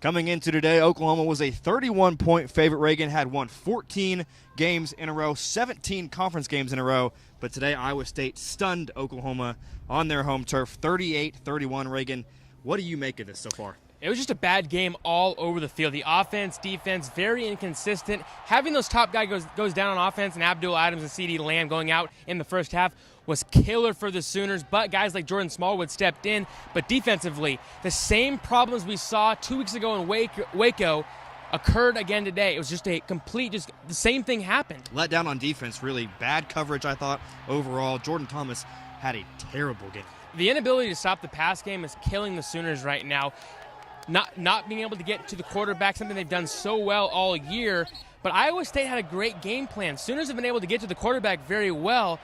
Coming into today, Oklahoma was a 31-point favorite. Reagan had won 14 games in a row, 17 conference games in a row. But today, Iowa State stunned Oklahoma on their home turf, 38-31. Reagan, what do you make of this so far? It was just a bad game all over the field. The offense, defense, very inconsistent. Having those top guys goes down on offense, and Abdul Adams and CeeDee Lamb going out in the first half was killer for the Sooners, but guys like Jordan Smallwood stepped in. But defensively, the same problems we saw 2 weeks ago in Waco occurred again today. It was just a complete, just the same thing happened. Let down on defense, really bad coverage, I thought, overall. Jordan Thomas had a terrible game. The inability to stop the pass game is killing the Sooners right now. Not being able to get to the quarterback, something they've done so well all year. But Iowa State had a great game plan. Sooners have been able to get to the quarterback very well,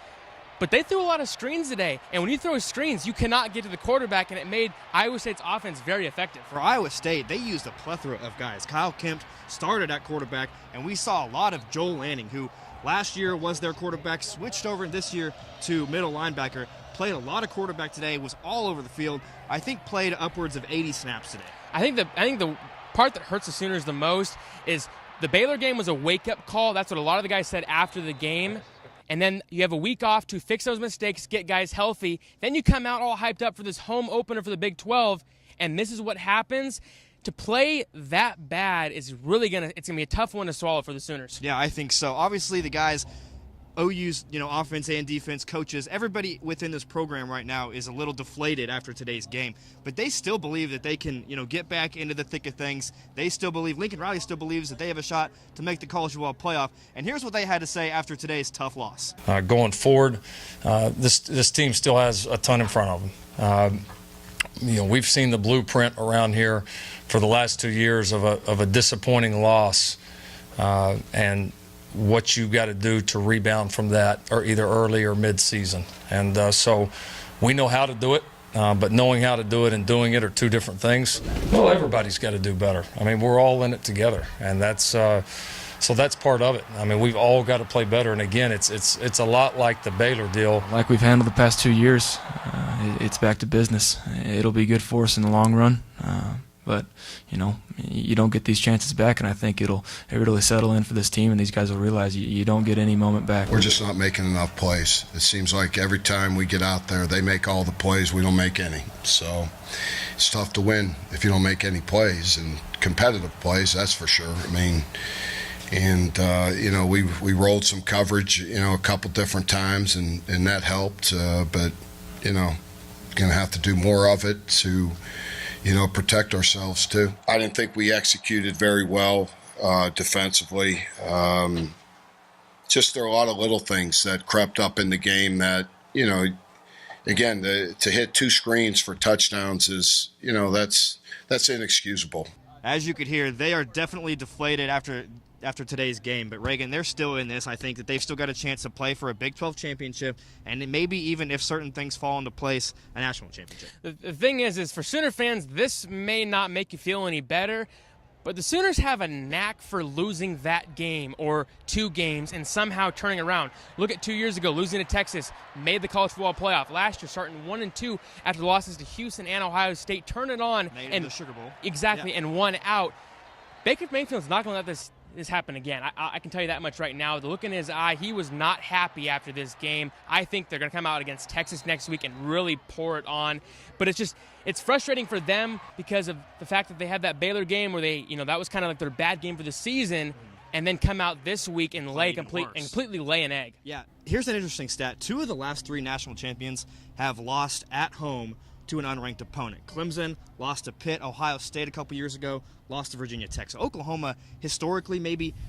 but they threw a lot of screens today. And when you throw screens, you cannot get to the quarterback, and it made Iowa State's offense very effective. For Iowa State, they used a plethora of guys. Kyle Kemp started at quarterback, and we saw a lot of Joel Lanning, who last year was their quarterback, switched over this year to middle linebacker, played a lot of quarterback today, was all over the field. I think played upwards of 80 snaps today. I think the part that hurts the Sooners the most is the Baylor game was a wake-up call. That's what a lot of the guys said after the game. And then you have a week off to fix those mistakes, get guys healthy. Then you come out all hyped up for this home opener for the Big 12, and this is what happens. To play that bad is really it's gonna be a tough one to swallow for the Sooners. Yeah, I think so. Obviously, the guys, OU's, offense and defense coaches, everybody within this program right now is a little deflated after today's game. But they still believe that they can, get back into the thick of things. They still believe, Lincoln Riley still believes that they have a shot to make the college football playoff. And here's what they had to say after today's tough loss. Going forward, this team still has a ton in front of them. We've seen the blueprint around here for the last 2 years of a disappointing loss, and what you got to do to rebound from that, or either early or mid-season. And so we know how to do it, but knowing how to do it and doing it are two different things. Well, everybody's got to do better. I mean, we're all in it together, and that's so that's part of it. I mean, we've all got to play better. And again, it's a lot like the Baylor deal. Like we've handled the past 2 years, it's back to business. It'll be good for us in the long run. But, you don't get these chances back, and I think it'll really settle in for this team, and these guys will realize you don't get any moment back. We're just not making enough plays. It seems like every time we get out there, they make all the plays, we don't make any. So it's tough to win if you don't make any plays, and competitive plays, that's for sure. I mean, and, we rolled some coverage, a couple different times, and that helped. But, going to have to do more of it to protect ourselves too. I didn't think we executed very well defensively. Just there are a lot of little things that crept up in the game that, again, to hit 2 screens for touchdowns is, that's inexcusable. As you could hear, they are definitely deflated after today's game. But, Reagan, they're still in this. I think that they've still got a chance to play for a Big 12 championship, and maybe even if certain things fall into place, a national championship. The thing is for Sooner fans, this may not make you feel any better, but the Sooners have a knack for losing that game or 2 games and somehow turning around. Look at 2 years ago, losing to Texas, made the college football playoff. Last year, starting 1-2 after the losses to Houston and Ohio State, turn it on. And the Sugar Bowl. Exactly, yeah. And won out. Baker Mayfield's not going to let this happen again. I can tell you that much right now. The look in his eye, he was not happy after this game. I think they're going to come out against Texas next week and really pour it on. But it's frustrating for them because of the fact that they had that Baylor game where they, that was kind of like their bad game for the season, and then come out this week and completely lay an egg. Yeah. Here's an interesting stat. 2 of the last 3 national champions have lost at home to an unranked opponent. Clemson lost to Pitt. Ohio State a couple years ago lost to Virginia Tech. So Oklahoma, historically,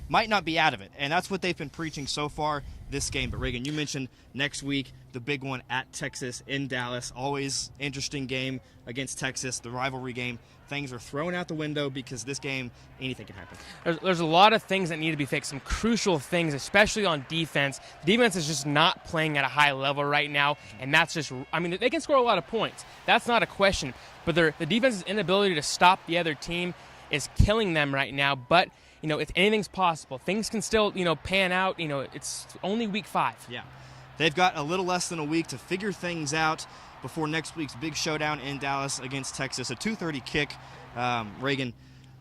might not be out of it. And that's what they've been preaching so far this game. But, Reagan, you mentioned next week, the big one at Texas in Dallas. Always interesting game against Texas, the rivalry game. Things are thrown out the window because this game, anything can happen. There's a lot of things that need to be fixed, some crucial things, especially on defense. The defense is just not playing at a high level right now, and that's just, they can score a lot of points. That's not a question. But the defense's inability to stop the other team is killing them right now. But, if anything's possible, things can still, pan out. It's only week 5. Yeah. They've got a little less than a week to figure things out before next week's big showdown in Dallas against Texas. A 2:30 kick. Reagan,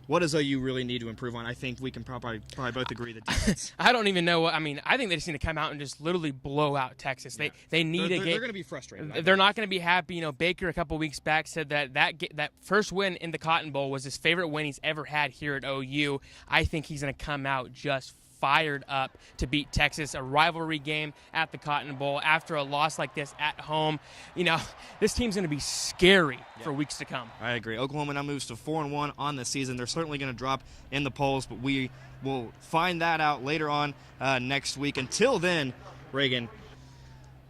What does OU really need to improve on? I think we can probably both agree that defense. I don't even know. I mean, I think they just need to come out and just literally blow out Texas. Yeah. They need a game. They're going to be frustrated. They're not going to be happy. You know, Baker a couple weeks back said that first win in the Cotton Bowl was his favorite win he's ever had here at OU. I think he's going to come out just fired up to beat Texas, a rivalry game at the Cotton Bowl after a loss like this at home. You know, this team's going to be scary for weeks to come. I agree. Oklahoma now moves to 4-1 on the season. They're certainly going to drop in the polls, but we will find that out later on next week. Until then, Reagan,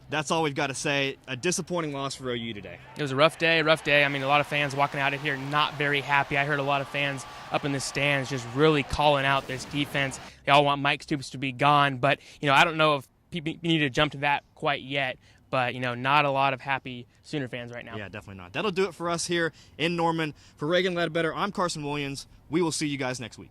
that's all we've got to say. A disappointing loss for OU today. It was a rough day. I mean, a lot of fans walking out of here not very happy. I heard a lot of fans up in the stands just really calling out this defense. They all want Mike Stoops to be gone, but, you know, I don't know if people need to jump to that quite yet. But, you know, not a lot of happy Sooner fans right now. Yeah, definitely not. That'll do it for us here in Norman. For Reagan Ledbetter, I'm Carson Williams. We will see you guys next week.